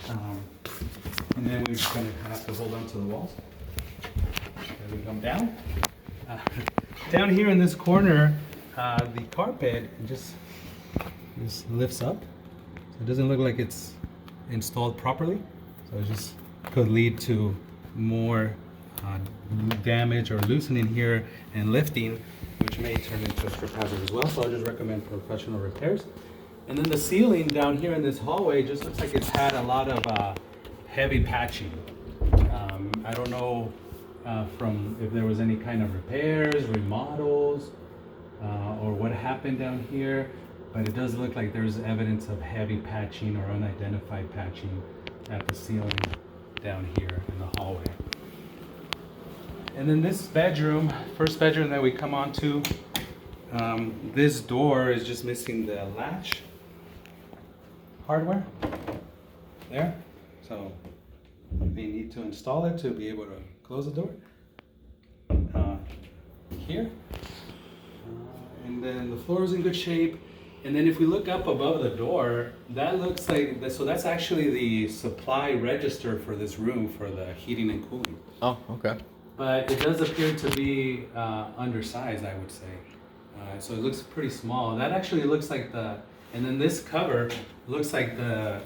And then we're just going to have to hold on to the walls. As we come down. Down here in this corner, the carpet just lifts up. So it doesn't look like it's installed properly. So it just could lead to more damage or loosening here and lifting, which may turn into a trip hazard as well. So I just recommend professional repairs. And then the ceiling down here in this hallway just looks like it's had a lot of heavy patching. I don't know from if there was any kind of repairs, remodels, or what happened down here. but it does look like there's evidence of heavy patching or unidentified patching at the ceiling down here in the hallway. And then this bedroom, first bedroom that we come onto, this door is just missing the latch hardware there. So we need to install it to be able to close the door here. And then the floor is in good shape. And then if we look up above the door, that looks like, so that's actually the supply register for this room for the heating and cooling. Oh, okay. But it does appear to be undersized, I would say. So it looks pretty small. That actually looks like and then this cover looks like the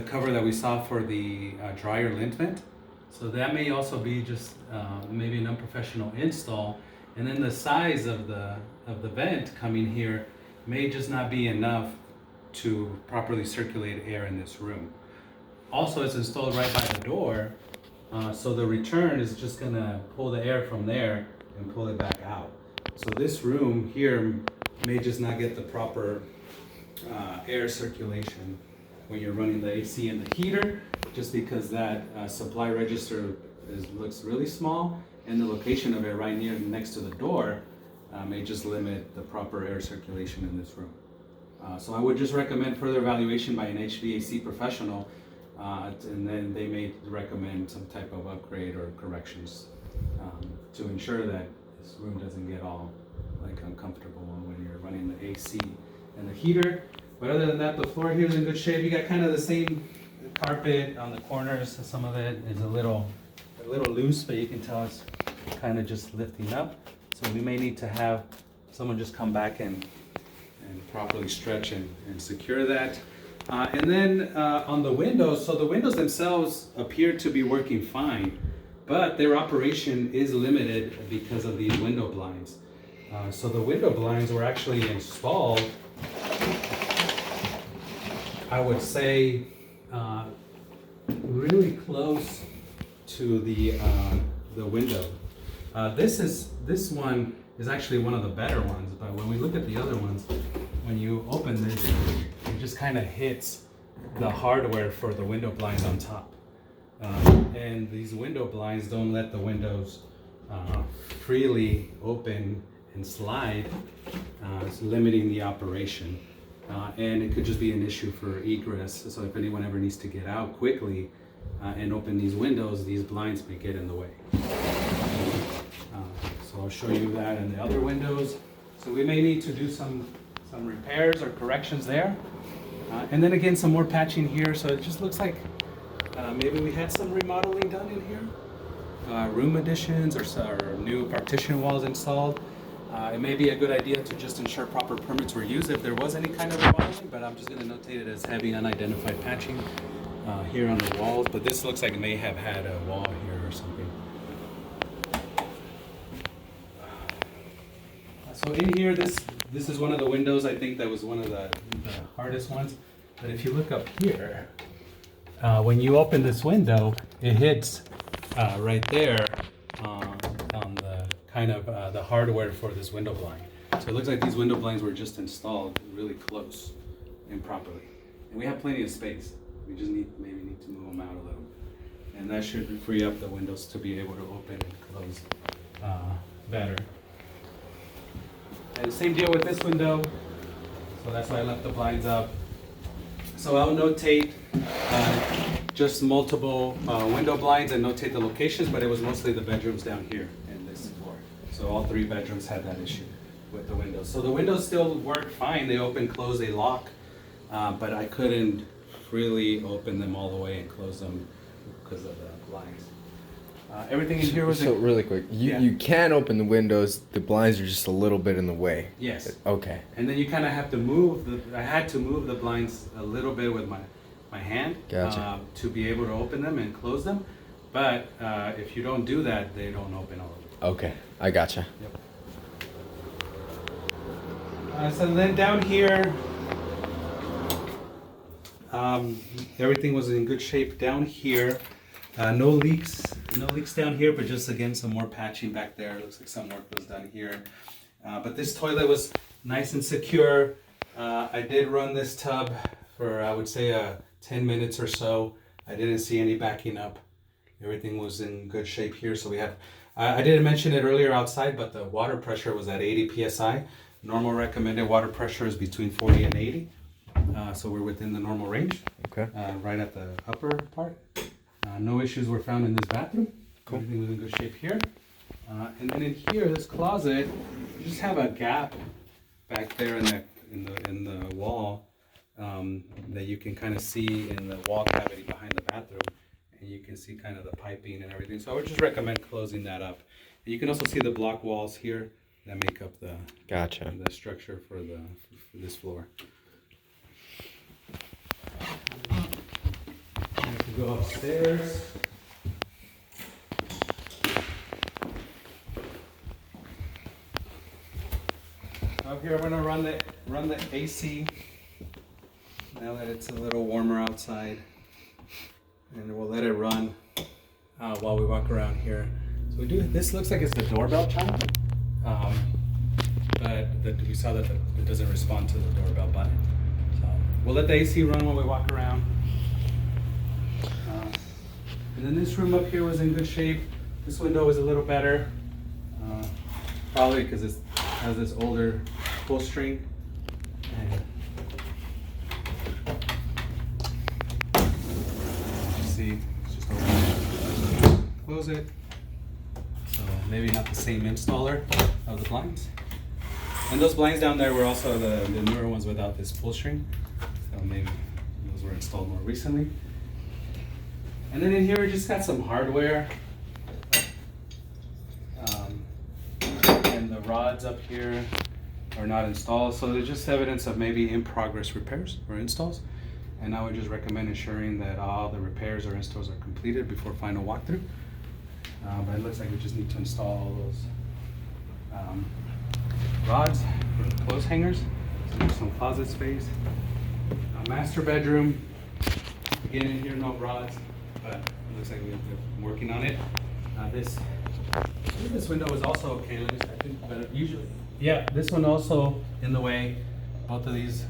cover that we saw for the dryer lint vent. So that may also be just maybe an unprofessional install. And then the size of the vent coming here may just not be enough to properly circulate air in this room. Also, it's installed right by the door, so the return is just gonna pull the air from there and pull it back out. So this room here may just not get the proper air circulation when you're running the AC and the heater, just because that supply register looks really small, and the location of it right next to the door may just limit the proper air circulation in this room. So I would just recommend further evaluation by an HVAC professional, and then they may recommend some type of upgrade or corrections to ensure that this room doesn't get all like uncomfortable when you're running the AC and the heater. But other than that, the floor here is in good shape. You got kind of the same carpet on the corners. Some of it is a little loose, but you can tell it's kind of just lifting up. So we may need to have someone just come back and properly stretch and secure that. And then on the windows, so the windows themselves appear to be working fine, but their operation is limited because of these window blinds. So the window blinds were actually installed, I would say, really close to the window. This one is actually one of the better ones, but when we look at the other ones, when you open this, it just kind of hits the hardware for the window blinds on top. And these window blinds don't let the windows freely open and slide, it's limiting the operation. And it could just be an issue for egress. So if anyone ever needs to get out quickly and open these windows, these blinds may get in the way. So I'll show you that in the other windows. So we may need to do some repairs or corrections there. And then again, some more patching here. So it just looks like maybe we had some remodeling done in here. Room additions or new partition walls installed. It may be a good idea to just ensure proper permits were used if there was any kind of remodeling, but I'm just going to notate it as heavy unidentified patching here on the walls. But this looks like it may have had a wall here or something. So in here, this is one of the windows. I think that was one of the hardest ones. But if you look up here, when you open this window, it hits right there on the kind of the hardware for this window blind. So it looks like these window blinds were just installed really close and properly. And we have plenty of space. We just maybe need to move them out a little. And that should free up the windows to be able to open and close better. And same deal with this window. So that's why I left the blinds up. So I'll notate just multiple window blinds and notate the locations, but it was mostly the bedrooms down here in this floor. So all three bedrooms had that issue with the windows. So the windows still work fine. They open, close, they lock, but I couldn't freely open them all the way and close them because of the blinds. Everything in here was... So really quick, you can open the windows, the blinds are just a little bit in the way. Yes. Okay. And then you kind of have to move, I had to move the blinds a little bit with my hand. Gotcha. To be able to open them and close them. But if you don't do that, they don't open all of them. Okay, I gotcha. Yep. So then down here, everything was in good shape down here. No leaks down here, but just again some more patching back there. Looks like some work was done here. But this toilet was nice and secure. I did run this tub for, I would say, 10 minutes or so. I didn't see any backing up. Everything was in good shape here. So we have, I didn't mention it earlier outside, but the water pressure was at 80 psi. Normal recommended water pressure is between 40 and 80. So we're within the normal range. Okay. Right at the upper part. No issues were found in this bathroom. Cool. Everything was in good shape here. And then in here, this closet, you just have a gap back there in the wall that you can kind of see in the wall cavity behind the bathroom, and you can see kind of the piping and everything. So I would just recommend closing that up. And you can also see the block walls here that make up the structure for this floor. I have to go upstairs. Up here, I'm gonna run the AC now that it's a little warmer outside, and we'll let it run while we walk around here. So we do. This looks like it's the doorbell chime, but we saw that it doesn't respond to the doorbell button. So we'll let the AC run while we walk around. And then this room up here was in good shape. This window was a little better, probably because it has this older pull string. And you see, it's just open it, close it. So maybe not the same installer of the blinds. And those blinds down there were also the newer ones without this pull string. So maybe those were installed more recently. And then in here we just got some hardware. And the rods up here are not installed, so there's just evidence of maybe in progress repairs or installs. And I would just recommend ensuring that all the repairs or installs are completed before final walkthrough. But it looks like we just need to install all those rods for the clothes hangers. So there's some closet space. Master bedroom. Again, in here, no rods, but it looks like we're working on it. This window is also okay. Let me, I think, but usually, yeah, this one also in the way. Both of these,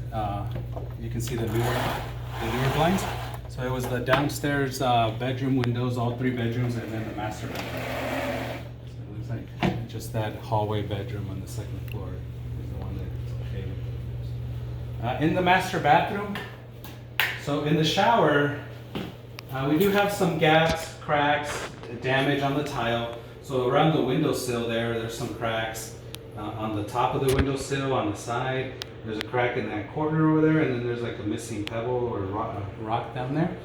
you can see the newer blinds. So it was the downstairs bedroom windows, all three bedrooms, and then the master bedroom. So it looks like just that hallway bedroom on the second floor is the one that is okay. In the master bathroom, so in the shower, we do have some gaps, cracks, damage on the tile. So around the windowsill there's some cracks. On the top of the windowsill, on the side, there's a crack in that corner over there, and then there's like a missing pebble or rock down there.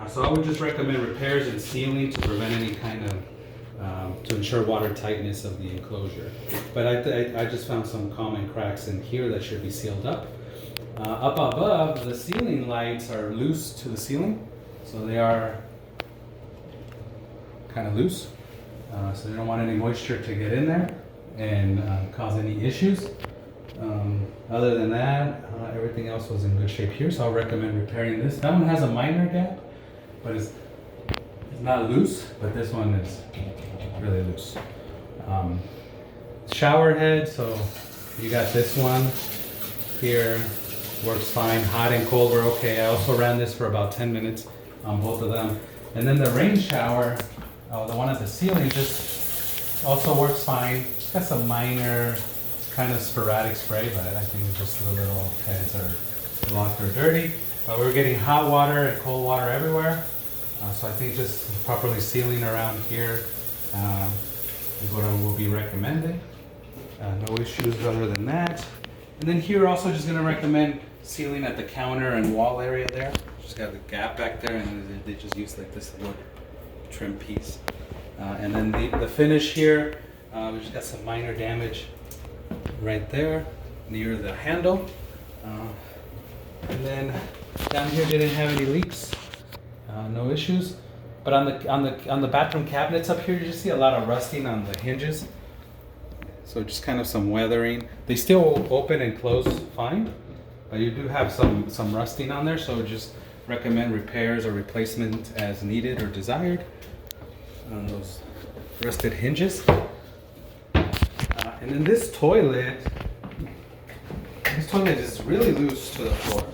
So I would just recommend repairs and sealing to prevent any kind of, to ensure water tightness of the enclosure. But I just found some common cracks in here that should be sealed up. Up above, the ceiling lights are loose to the ceiling, so they are kind of loose. So they don't want any moisture to get in there and cause any issues. Other than that, everything else was in good shape here, so I'll recommend repairing this. That one has a minor gap, but it's not loose, but this one is really loose. Shower head, so you got this one here, works fine. Hot and cold were okay. I also ran this for about 10 minutes on both of them. And then the rain shower, the one at the ceiling, just also works fine. It's got some minor kind of sporadic spray, but I think it's just the little heads are locked or dirty. But we're getting hot water and cold water everywhere. So I think just properly sealing around here is what I will be recommending. No issues other than that. And then here also just gonna recommend sealing at the counter and wall area there. Just got the gap back there, and they just use like this little trim piece. And then the finish here, we just got some minor damage right there near the handle. And then down here didn't have any leaks, no issues. But on the bathroom cabinets up here, you just see a lot of rusting on the hinges. So just kind of some weathering. They still open and close fine, but you do have some rusting on there. So just recommend repairs or replacement as needed or desired on those rusted hinges. And then this toilet toilet is really loose to the floor.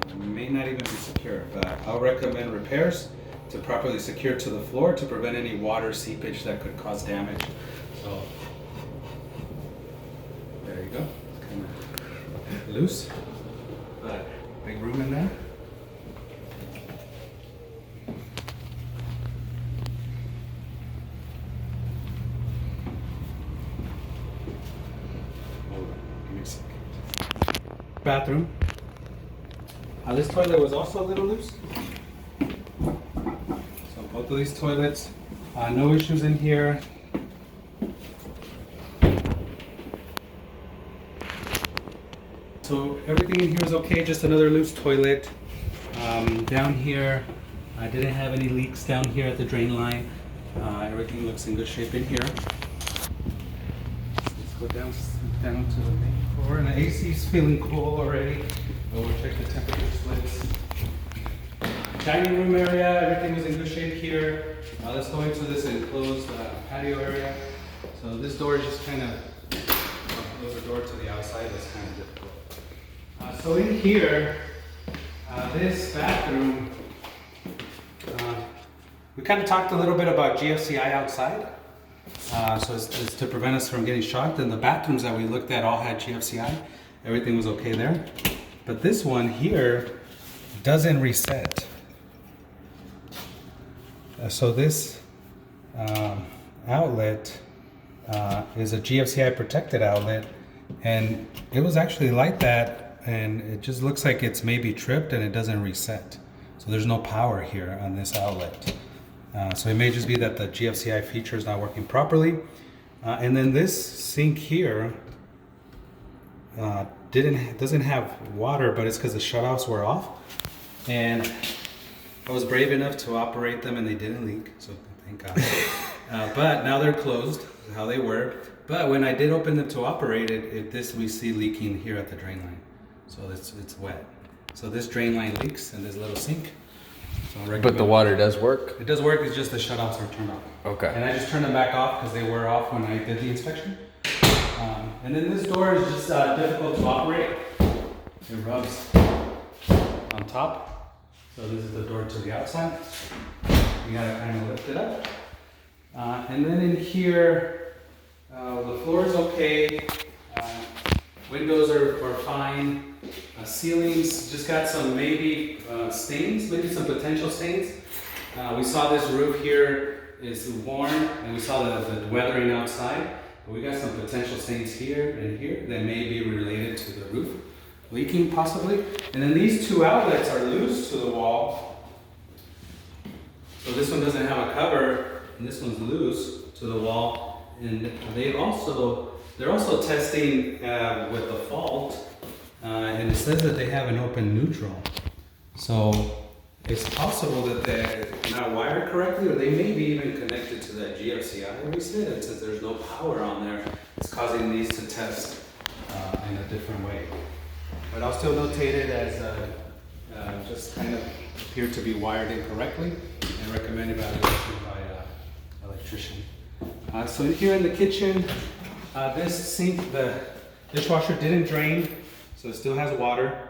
It may not even be secure, but I'll recommend repairs to properly secure to the floor to prevent any water seepage that could cause damage. So there you go. It's kind of loose, but big room in there. Bathroom. This toilet was also a little loose. So both of these toilets, no issues in here. So everything in here is okay, just another loose toilet. Down here, I didn't have any leaks down here at the drain line. Everything looks in good shape in here. Let's go down to the main floor, and the AC is feeling cool already. We'll check the temperature splits. Dining room area, everything was in good shape here. Let's go into this enclosed patio area. So this door is just kind of close the door to the outside. That's kind of difficult. So in here, this bathroom, we kind of talked a little bit about GFCI outside. So it's to prevent us from getting shocked. And the bathrooms that we looked at all had GFCI. Everything was okay there. But this one here doesn't reset. So this outlet is a GFCI protected outlet, and it was actually like that, and it just looks like it's maybe tripped and it doesn't reset. So there's no power here on this outlet. So it may just be that the GFCI feature is not working properly. And then this sink here doesn't have water, but it's because the shutoffs were off. And I was brave enough to operate them and they didn't leak, so thank God. But now they're closed, how they were. But when I did open them to operate it, this we see leaking here at the drain line. So it's wet. So this drain line leaks in this little sink. So but the water does work? It does work, it's just the shutoffs are turned off. Okay. And I just turned them back off because they were off when I did the inspection. And then this door is just difficult to operate. It rubs on top. So this is the door to the outside. You gotta kind of lift it up. And then in here, the floor is okay. Windows are fine. Ceilings just got some maybe stains, maybe some potential stains. We saw this roof here is worn, and we saw the weathering outside. But we got some potential stains here and here that may be related to the roof leaking possibly. And then these two outlets are loose to the wall. So this one doesn't have a cover, and this one's loose to the wall. And they're also testing with the fault, and it says that they have an open neutral. So it's possible that they're not wired correctly, or they may be even connected to that GFCI we said, and since there's no power on there, it's causing these to test in a different way. But I'll still notate it as just kind of appear to be wired incorrectly, and recommend evaluation by electrician. So here in the kitchen, this sink, the dishwasher didn't drain, so it still has water.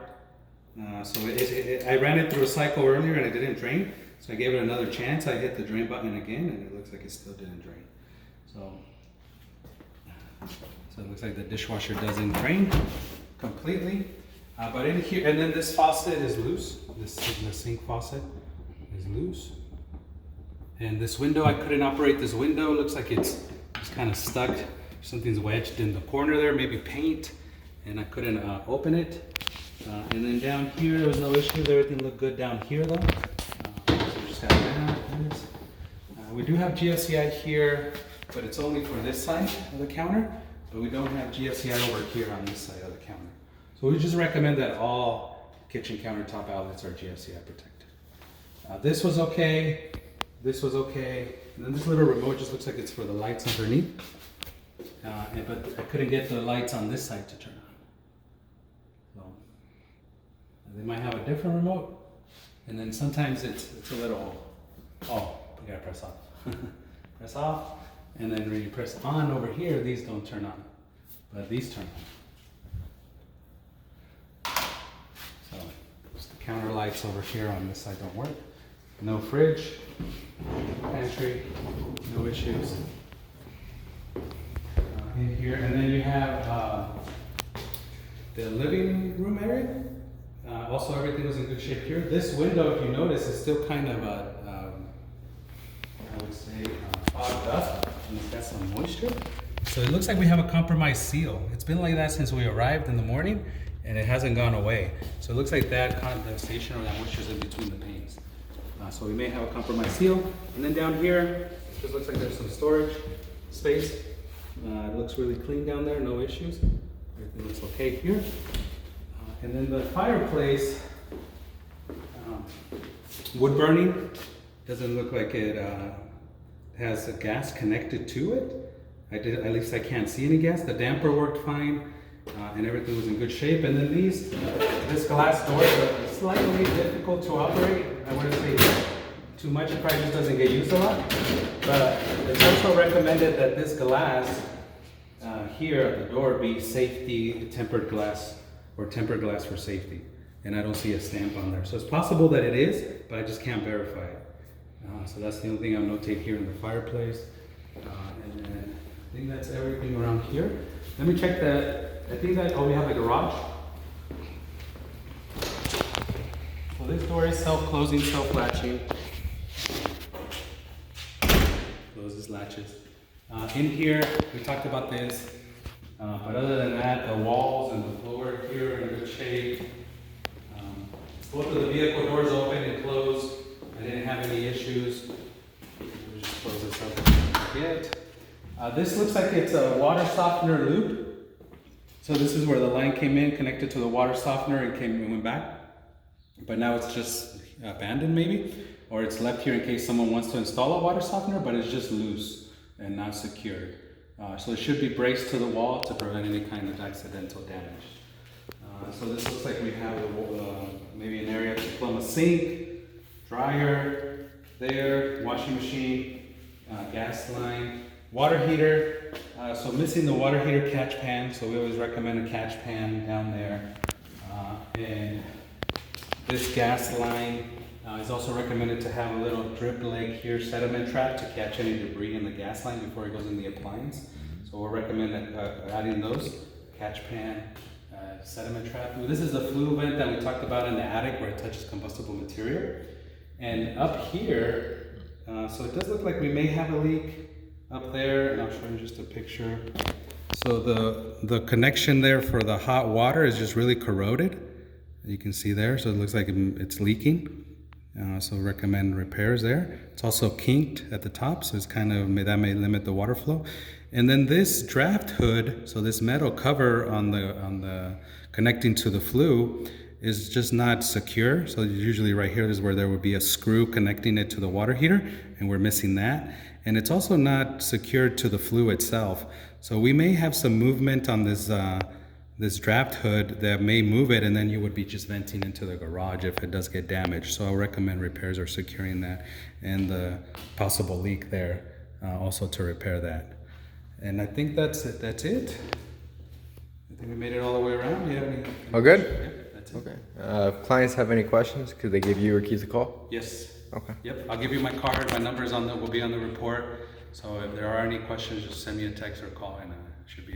I ran it through a cycle earlier and it didn't drain, so I gave it another chance. I hit the drain button again and it looks like it still didn't drain. So it looks like the dishwasher doesn't drain completely. But in here, and then this faucet is loose. The sink faucet is loose. And this window, I couldn't operate this window. Looks like it's kind of stuck. Something's wedged in the corner there, maybe paint, and I couldn't open it. And then down here, there was no issues. Everything looked good down here though. So we just got that. We do have GFCI here, but it's only for this side of the counter. But we don't have GFCI over here on this side of the counter. So we just recommend that all kitchen countertop outlets are GFCI protected. This was okay. This was okay. And then this little remote just looks like it's for the lights underneath. But I couldn't get the lights on this side to turn on. So they might have a different remote. And then sometimes it's a little, oh, you gotta press off. Press off. And then when you press on over here, these don't turn on. But these turn Counter lights over here on this side don't work. No fridge, pantry, no issues. In here, and then you have the living room area. Also, everything was in good shape here. This window, if you notice, is still kind of I would say fogged up, and it's got some moisture. So it looks like we have a compromised seal. It's been like that since we arrived in the morning, and it hasn't gone away. So it looks like that condensation or that moisture is in between the panes. So we may have a compromised seal. And then down here, it just looks like there's some storage space. It looks really clean down there, no issues. Everything looks okay here. And then the fireplace, wood burning, doesn't look like it has a gas connected to it. At least I can't see any gas. The damper worked fine, and everything was in good shape. And then this glass door is slightly difficult to operate. I wouldn't say too much, it probably just doesn't get used a lot. But it's also recommended that this glass here at the door be safety tempered glass, or tempered glass for safety. And I don't see a stamp on there. So it's possible that it is, but I just can't verify it. So that's the only thing I'll notate here in the fireplace. And then I think that's everything around here. Let me check that. I think that, we have a garage. So this door is self-closing, self-latching. Closes, latches. In here, we talked about this. But other than that, the walls and the floor here are in good shape. Both of the vehicle doors open and closed. I didn't have any issues. We'll just close this up yet. This looks like it's a water softener loop. So this is where the line came in, connected to the water softener, and went back. But now it's just abandoned maybe, or it's left here in case someone wants to install a water softener, but it's just loose and not secured. So it should be braced to the wall to prevent any kind of accidental damage. So this looks like we have maybe an area to plumb a sink, dryer there, washing machine, gas line, water heater. So missing the water heater catch pan, so we always recommend a catch pan down there. And this gas line is also recommended to have a little drip leg here, sediment trap, to catch any debris in the gas line before it goes in the appliance. So we'll recommend adding those, catch pan, sediment trap. This is the flue vent that we talked about in the attic where it touches combustible material. And up here, so it does look like we may have a leak up there, and I'll show you just a picture. So the connection there for the hot water is just really corroded. You can see there, so it looks like it's leaking. So recommend repairs there. It's also kinked at the top, so it's that may limit the water flow. And then this draft hood, so this metal cover on the connecting to the flue, is just not secure. So usually right here is where there would be a screw connecting it to the water heater, and we're missing that. And it's also not secured to the flue itself. So we may have some movement on this draft hood that may move it, and then you would be just venting into the garage if it does get damaged. So I'll recommend repairs or securing that, and the possible leak there, also to repair that. And I think that's it. I think we made it all the way around. Do you have any? All good? Yep, that's it. Okay. If clients have any questions, could they give you or Keith a call? Yes. Okay. Yep. I'll give you my card. My number will be on the report. So if there are any questions, just send me a text or call, and should be.